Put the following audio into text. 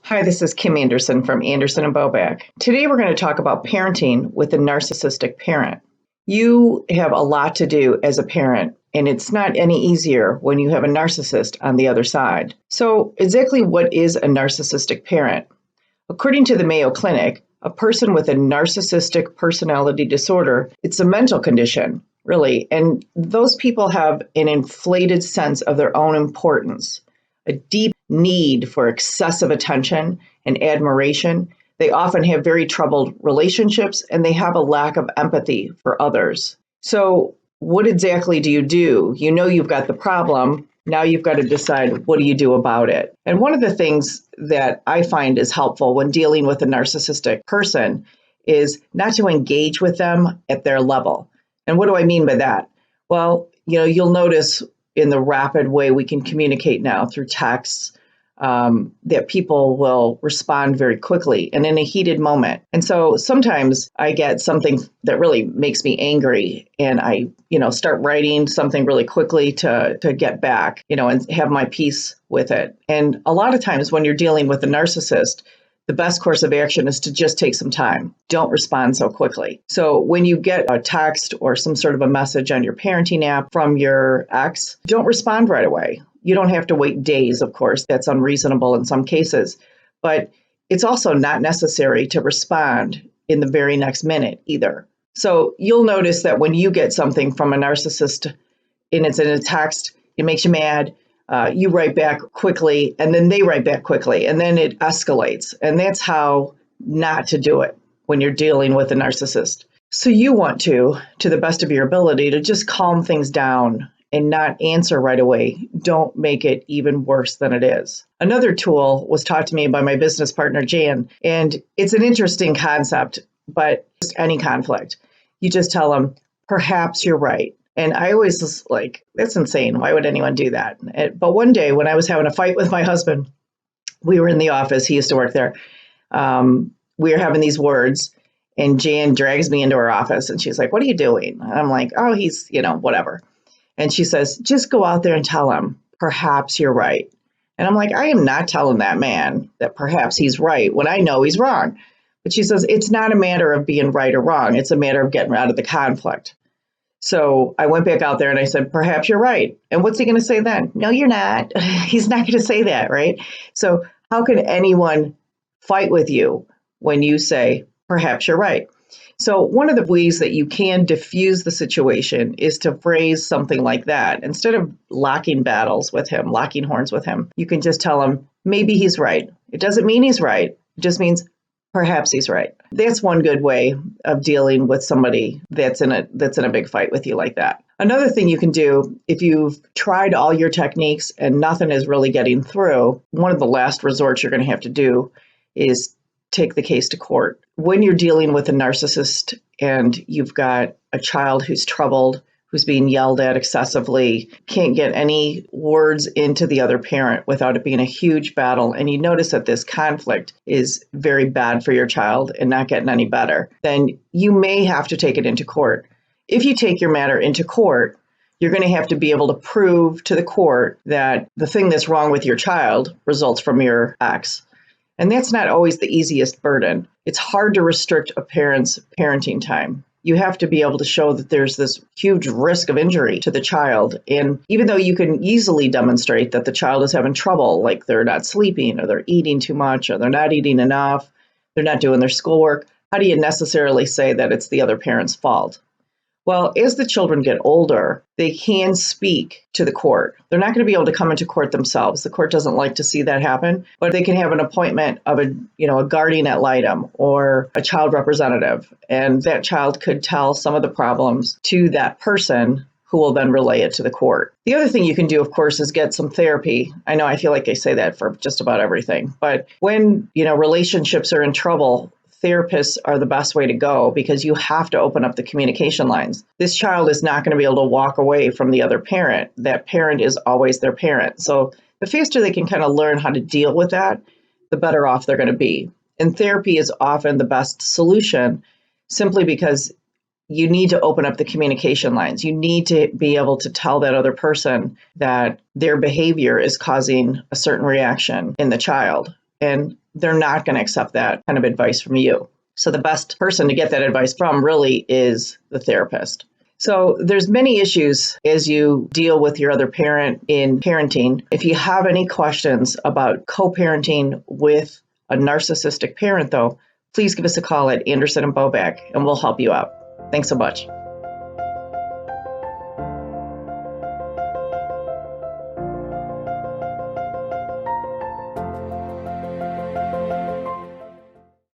Hi, this is Kim Anderson from Anderson and Boback. Today we're going to talk about parenting with a narcissistic parent. You have a lot to do as a parent, and it's not any easier when you have a narcissist on the other side. So, exactly what is a narcissistic parent? According to the Mayo Clinic, a person with a narcissistic personality disorder, it's a mental condition, really, and those people have an inflated sense of their own importance, a deep need for excessive attention and admiration. They often have very troubled relationships and they have a lack of empathy for others. So, what exactly do? You know you've got the problem. Now you've got to decide, what do you do about it? And one of the things that I find is helpful when dealing with a narcissistic person is not to engage with them at their level. And what do I mean by that? Well, you'll notice in the rapid way we can communicate now through texts, that people will respond very quickly and in a heated moment. And so sometimes I get something that really makes me angry and I, start writing something really quickly to get back, and have my peace with it. And a lot of times when you're dealing with a narcissist, the best course of action is to just take some time. Don't respond so quickly. So when you get a text or some sort of a message on your parenting app from your ex, don't respond right away. You don't have to wait days, of course. That's unreasonable in some cases. But it's also not necessary to respond in the very next minute either. So you'll notice that when you get something from a narcissist and it's in a text, it makes you mad. You write back quickly, and then they write back quickly, and then it escalates. And that's how not to do it when you're dealing with a narcissist. So you want to the best of your ability, to just calm things down and not answer right away. Don't make it even worse than it is. Another tool was taught to me by my business partner, Jan, and it's an interesting concept, but just any conflict, you just tell them, perhaps you're right. And I always was like, that's insane. Why would anyone do that? But one day when I was having a fight with my husband, we were in the office. He used to work there. We were having these words, and Jan drags me into her office and she's like, what are you doing? And I'm like, oh, he's, whatever. And she says, just go out there and tell him, perhaps you're right. And I'm like, I am not telling that man that perhaps he's right when I know he's wrong. But she says, it's not a matter of being right or wrong. It's a matter of getting out of the conflict. So I went back out there and I said, perhaps you're right. And what's he going to say then? No, you're not. He's not going to say that, right? So how can anyone fight with you when you say, perhaps you're right? So one of the ways that you can diffuse the situation is to phrase something like that. Instead of locking horns with him, you can just tell him, maybe he's right. It doesn't mean he's right. It just means perhaps he's right. That's one good way of dealing with somebody that's in a big fight with you like that. Another thing you can do, if you've tried all your techniques and nothing is really getting through, one of the last resorts you're going to have to do is take the case to court. When you're dealing with a narcissist and you've got a child who's troubled, who's being yelled at excessively, can't get any words into the other parent without it being a huge battle, and you notice that this conflict is very bad for your child and not getting any better, then you may have to take it into court. If you take your matter into court, you're going to have to be able to prove to the court that the thing that's wrong with your child results from your ex. And that's not always the easiest burden. It's hard to restrict a parent's parenting time. You have to be able to show that there's this huge risk of injury to the child. And even though you can easily demonstrate that the child is having trouble, like they're not sleeping or they're eating too much or they're not eating enough, they're not doing their schoolwork, how do you necessarily say that it's the other parent's fault? Well, as the children get older, they can speak to the court. They're not going to be able to come into court themselves. The court doesn't like to see that happen, but they can have an appointment of a guardian ad litem or a child representative, and that child could tell some of the problems to that person who will then relay it to the court. The other thing you can do, of course, is get some therapy. I know I feel like I say that for just about everything, but when, relationships are in trouble, therapists are the best way to go because you have to open up the communication lines. This child is not going to be able to walk away from the other parent. That parent is always their parent. So the faster they can kind of learn how to deal with that, the better off they're going to be. And therapy is often the best solution simply because you need to open up the communication lines. You need to be able to tell that other person that their behavior is causing a certain reaction in the child. And they're not going to accept that kind of advice from you. So the best person to get that advice from really is the therapist. So there's many issues as you deal with your other parent in parenting. If you have any questions about co-parenting with a narcissistic parent, though, please give us a call at Anderson and Boback, and we'll help you out. Thanks so much.